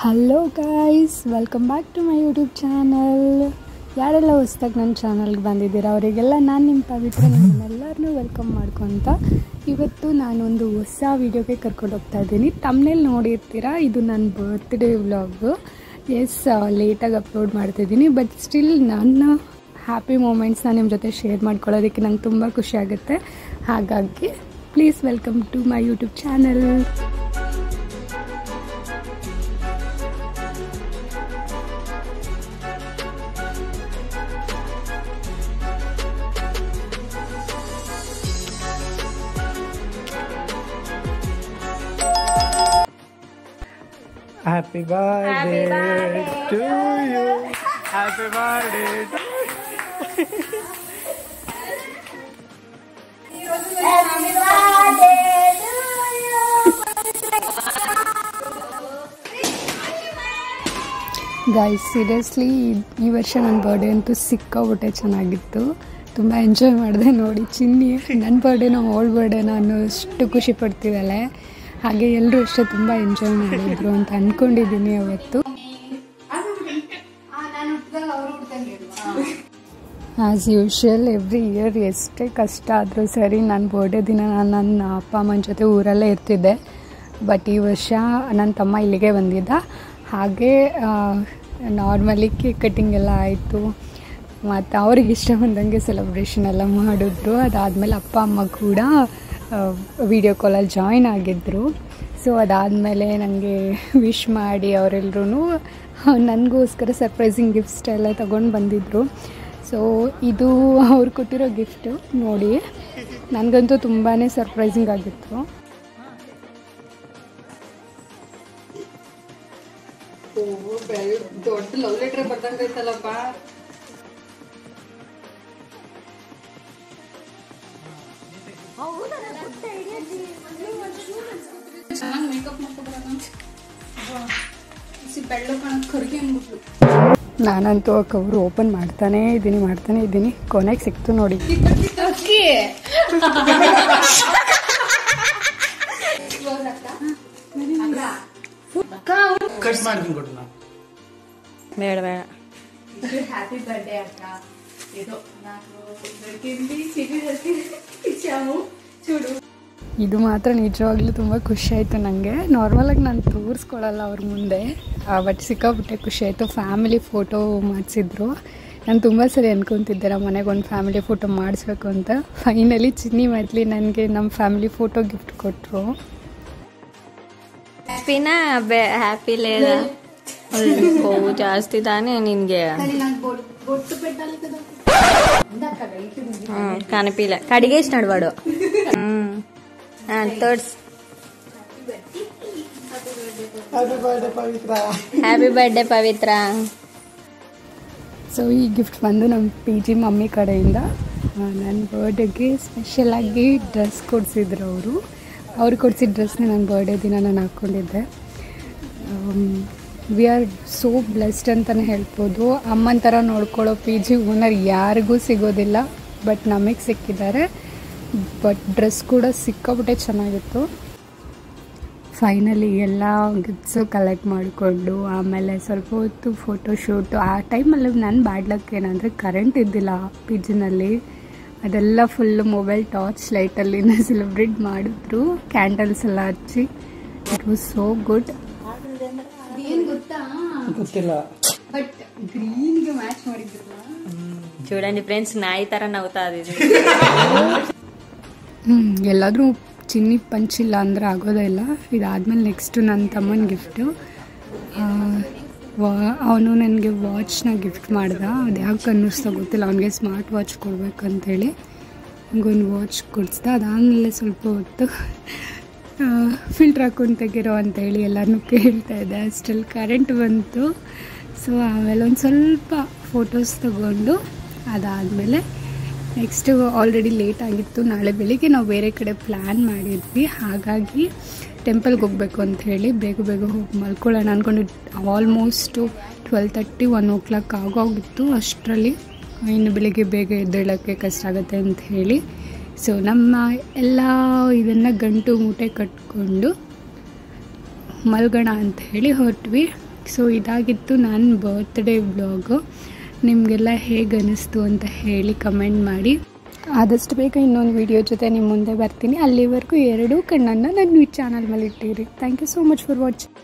Hello guys, welcome back to my YouTube channel. ಯಾರೆಲ್ಲ ಹೊಸ್ದಾಗಿ ನನ್ನ ಚಾನಲ್ಗೆ ಬಂದಿದ್ದೀರಾ ಅವರಿಗೆಲ್ಲ ನಾನು ನಿಮ್ಮ ಪವಿತ್ರ ನಿಮ್ಮನ್ನೆಲ್ಲರನ್ನೂ ವೆಲ್ಕಮ್ ಮಾಡ್ಕೊತ ಇವತ್ತು ನಾನೊಂದು ಹೊಸ ವೀಡಿಯೋಗೆ ಕರ್ಕೊಂಡು ಹೋಗ್ತಾ ಇದ್ದೀನಿ. ತಮ್ಮನೇಲಿ ನೋಡಿರ್ತೀರಾ, ಇದು ನನ್ನ ಬರ್ತ್ಡೇ ವ್ಲಾಗು. ಲೇಟಾಗಿ ಅಪ್ಲೋಡ್ ಮಾಡ್ತಿದ್ದೀನಿ, ಬಟ್ ಸ್ಟಿಲ್ ನನ್ನ ಹ್ಯಾಪಿ ಮೂಮೆಂಟ್ಸ್ನ ನಿಮ್ಮ ಜೊತೆ ಶೇರ್ ಮಾಡ್ಕೊಳ್ಳೋದಕ್ಕೆ ನಂಗೆ ತುಂಬ ಖುಷಿ ಆಗುತ್ತೆ. ಹಾಗಾಗಿ please welcome to my YouTube channel. Happy birthday to you. Happy birthday to you. Happy birthday to you. Guys, seriously ಈ ವರ್ಷ ನನ್ನ ಬರ್ಡೇ ಅಂತೂ ಸಿಕ್ಕಾಬಿಟ್ಟೆ ಚೆನ್ನಾಗಿತ್ತು. ತುಂಬ ಎಂಜಾಯ್ ಮಾಡಿದೆ. ನೋಡಿ, ಚಿನ್ನಿ ನನ್ನ ಬರ್ಡೇನೋ ಅವಳ ಬರ್ಡೇನೋ ಅನ್ನೋಷ್ಟು ಖುಷಿ ಪಡ್ತಿದ್ದಾಳೆ. ಹಾಗೆ ಎಲ್ಲರೂ ಅಷ್ಟೇ ತುಂಬ ಎಂಜಾಯ್ ಮಾಡಿದ್ರು ಅಂತ ಅಂದ್ಕೊಂಡಿದ್ದೀನಿ ಅವತ್ತು. ಆ್ಯಸ್ ಯೂಶ್ವಲ್ ಎವ್ರಿ ಇಯರ್ ಎಷ್ಟೇ ಕಷ್ಟ ಆದರೂ ಸರಿ, ನನ್ನ ಬರ್ಡೇ ದಿನ ನಾನು ನನ್ನ ಅಪ್ಪ ಅಮ್ಮನ ಜೊತೆ ಊರಲ್ಲೇ ಇರ್ತಿದ್ದೆ. ಬಟ್ ಈ ವರ್ಷ ನನ್ನ ತಮ್ಮ ಇಲ್ಲಿಗೆ ಬಂದಿದ್ದ. ಹಾಗೆ ನಾರ್ಮಲಿ ಕೇಕ್ ಕಟ್ಟಿಂಗ್ ಎಲ್ಲ ಆಯಿತು, ಮತ್ತು ಅವ್ರಿಗೆ ಇಷ್ಟ ಬಂದಂಗೆ ಸೆಲೆಬ್ರೇಷನ್ ಎಲ್ಲ ಮಾಡಿದ್ರು. ಅದಾದಮೇಲೆ ಅಪ್ಪ ಅಮ್ಮ ಕೂಡ ವಿಡಿಯೋ ಕಾಲಲ್ಲಿ ಜಾಯ್ನ್ ಆಗಿದ್ದರು. ಸೊ ಅದಾದಮೇಲೆ ನನಗೆ ವಿಶ್ ಮಾಡಿ ಅವರೆಲ್ಲರೂ ನನಗೋಸ್ಕರ ಸರ್ಪ್ರೈಸಿಂಗ್ ಗಿಫ್ಟ್ಸ್ ಎಲ್ಲ ತೊಗೊಂಡು ಬಂದಿದ್ದರು. ಸೊ ಇದು ಅವ್ರು ಕೊಟ್ಟಿರೋ ಗಿಫ್ಟು ನೋಡಿ, ನನಗಂತೂ ತುಂಬಾ ಸರ್ಪ್ರೈಸಿಂಗ್ ಆಗಿತ್ತು. ದೊಡ್ಡ ಲವ್ ಲೆಟ್ರ್ ಬರ್ದಂಗೈತಲ್ಲಪ್ಪ. ನಾನಂತೂ ಆ ಕವರು ಓಪನ್ ಮಾಡ್ತಾನೇ ಇದ್ದೀನಿ. ಕೊನೆಗೆ ಸಿಕ್ತು ನೋಡಿ. ಕಟ್ ಮಾಡ್ತೀನಿ ಕೊಡು ನಾನು. ಬೇಡ ಹ್ಯಾಪಿ ಬರ್ಡೇ ಅಕ್ಕ. ಇದು ಮಾತ್ರ ನಿಜವಾಗ್ಲೂ ತುಂಬ ಖುಷಿ ಆಯಿತು ನನಗೆ. ನಾರ್ಮಲಾಗಿ ನಾನು ತೋರಿಸ್ಕೊಳ್ಳಲ್ಲ ಅವ್ರ ಮುಂದೆ, ಬಟ್ ಸಿಕ್ಕಾಬಿಟ್ಟೆ ಖುಷಿ ಆಯಿತು. ಫ್ಯಾಮಿಲಿ ಫೋಟೋ ಮಾಡಿಸಿದ್ರು. ನಾನು ತುಂಬ ಸರಿ ಅಂದ್ಕೊತಿದ್ದೆ ನಮ್ಮ ಮನೆಗೆ ಒಂದು ಫ್ಯಾಮಿಲಿ ಫೋಟೋ ಮಾಡಿಸ್ಬೇಕು ಅಂತ. ಫೈನಲಿ ಚಿನ್ನಿ ಮೈತ್ಲಿ ನನಗೆ ನಮ್ಮ ಫ್ಯಾಮಿಲಿ ಫೋಟೋ ಗಿಫ್ಟ್ ಕೊಟ್ಟರು. ಹ್ಯಾಪಿನಾ? ಹ್ಯಾಪಿ ಲೇದ ಕೊವು ಜಾಸ್ತಿ ತಾನೇ ನಿನ್ಗೆ. ಕನಪಿಲ್ಲ ಕಡಿಗೆ ಇಷ್ಟು ನಡ್ಬಾಡು. ತೋರ್ಸ್. ಹ್ಯಾಪಿ ಬರ್ಡೇ ಪವಿತ್ರ. ಸೊ ಈ ಗಿಫ್ಟ್ ಬಂದು ನಮ್ಮ ಪಿ ಜಿ ಮಮ್ಮಿ ಕಡೆಯಿಂದ ನನ್ನ ಬರ್ಡೇಗೆ ಸ್ಪೆಷಲಾಗಿ ಡ್ರೆಸ್ ಕೊಡಿಸಿದ್ರು ಅವರು. ಅವ್ರು ಕೊಡಿಸಿದ ಡ್ರೆಸ್ನ ನನ್ನ ಬರ್ಡೇ ದಿನ ನಾನು ಹಾಕ್ಕೊಂಡಿದ್ದೆ. ವಿ ಆರ್ ಸೋ ಬ್ಲೆಸ್ಡ್ ಅಂತಲೇ ಹೇಳ್ಬೋದು. ಅಮ್ಮನ ಥರ ನೋಡ್ಕೊಳ್ಳೋ ಪಿ ಜಿ ಓನರ್ ಯಾರಿಗೂ ಸಿಗೋದಿಲ್ಲ, ಬಟ್ ನಮಗೆ ಸಿಕ್ಕಿದ್ದಾರೆ. ಬಟ್ ಡ್ರೆಸ್ ಕೂಡ ಸಿಕ್ಕಾಬಿಟ್ಟೆ ಚೆನ್ನಾಗಿತ್ತು. ಫೈನಲಿ ಎಲ್ಲ ಗಿಫ್ಟ್ಸು ಕಲೆಕ್ಟ್ ಮಾಡಿಕೊಂಡು ಆಮೇಲೆ ಸ್ವಲ್ಪ ಹೊತ್ತು ಫೋಟೋಶೂಟು. ಆ ಟೈಮಲ್ಲಿ ನನ್ನ ಬ್ಯಾಡ್ ಲಕ್ ಏನಂದರೆ ಕರೆಂಟ್ ಇದ್ದಿಲ್ಲ ಪಿ ಜಿನಲ್ಲಿ. ಅದೆಲ್ಲ ಫುಲ್ಲು ಮೊಬೈಲ್ ಟಾರ್ಚ್ ಲೈಟಲ್ಲಿನ ಸೆಲೆಬ್ರೇಟ್ ಮಾಡಿದ್ರು, ಕ್ಯಾಂಡಲ್ಸ್ ಎಲ್ಲ ಹಚ್ಚಿ. It was so good. ಏನು ಗೊತ್ತಾ? ಗೊತ್ತಿಲ್ಲ, ಬಟ್ ಗ್ರೀನ್ಗೆ ಮ್ಯಾಚ್ ಮಾಡಿದ್ರಲ್ಲ. చూడండి ಫ್ರೆಂಡ್ಸ್, ನಾಯಿ ತರ ನಗ್ತಾ ಇದ್ದೀವಿ. ಎಲ್ಲಾದರೂ ಚಿನ್ನಿ ಪಂಚಿಲ್ಲ ಅಂದರೆ ಆಗೋದೇ ಇಲ್ಲ. ಇದಾದಮೇಲೆ ನೆಕ್ಸ್ಟು ನನ್ನ ತಮ್ಮನ ಗಿಫ್ಟು. ಅವನು ನನಗೆ ವಾಚ್ನ ಗಿಫ್ಟ್ ಮಾಡ್ದ. ಅದು ಯಾಕೆ ಅನ್ನಿಸ್ತಾ ಗೊತ್ತಿಲ್ಲ, ಅವನಿಗೆ ಸ್ಮಾರ್ಟ್ ವಾಚ್ ಕೊಡ್ಬೇಕಂತೇಳಿ ನನಗೊಂದು ವಾಚ್ ಕೊಡಿಸ್ದ. ಅದಾದಮೇಲೆ ಸ್ವಲ್ಪ ಹೊತ್ತು ಫಿಲ್ಟ್ರ್ ಹಾಕೊಂಡು ತೆಗಿರೋ ಅಂತೇಳಿ ಎಲ್ಲರನ್ನೂ ಕೇಳ್ತಾ ಇದ್ದೆ. ಅಷ್ಟರಲ್ಲಿ ಕರೆಂಟ್ ಬಂತು. ಸೊ ಆಮೇಲೆ ಒಂದು ಸ್ವಲ್ಪ ಫೋಟೋಸ್ ತಗೊಂಡು ಅದಾದಮೇಲೆ ನೆಕ್ಸ್ಟು ಆಲ್ರೆಡಿ ಲೇಟ್ ಆಗಿತ್ತು. ನಾಳೆ ಬೆಳಿಗ್ಗೆ ನಾವು ಬೇರೆ ಕಡೆ ಪ್ಲ್ಯಾನ್ ಮಾಡಿದ್ವಿ. ಹಾಗಾಗಿ ಟೆಂಪಲ್ಗೆ ಹೋಗಬೇಕು ಅಂಥೇಳಿ ಬೇಗ ಹೋಗಿ ಮಲ್ಕೊಳ್ಳೋಣ ಅಂದ್ಕೊಂಡು ಆಲ್ಮೋಸ್ಟು 12:30 1 o'clock ಆಗೋಗಿತ್ತು. ಅಷ್ಟರಲ್ಲಿ ಇನ್ನು ಬೆಳಿಗ್ಗೆ ಬೇಗ ಎದ್ದೇಳೋಕ್ಕೆ ಕಷ್ಟ ಆಗುತ್ತೆ ಅಂಥೇಳಿ ಸೊ ನಮ್ಮ ಎಲ್ಲ ಇದನ್ನು ಗಂಟು ಮೂಟೆ ಕಟ್ಕೊಂಡು ಮಲ್ಗೋಣ ಅಂತ ಹೇಳಿ ಹೊರಟ್ವಿ. ಸೊ ಇದಾಗಿತ್ತು ನನ್ನ ಬರ್ತ್ಡೇ ವ್ಲಾಗು. ನಿಮಗೆಲ್ಲ ಹೇಗೆ ಅನ್ನಿಸ್ತು ಅಂತ ಹೇಳಿ ಕಮೆಂಟ್ ಮಾಡಿ. ಆದಷ್ಟು ಬೇಗ ಇನ್ನೊಂದು ವಿಡಿಯೋ ಜೊತೆ ನಿಮ್ಮ ಮುಂದೆ ಬರ್ತೀನಿ. ಅಲ್ಲಿವರೆಗೂ ಎರಡೂ ಕಣ್ಣನ್ನು ನನ್ನ ಚಾನಲ್ ಮೇಲೆ ಇಟ್ಟಿರಿ. Thank you so much for watching.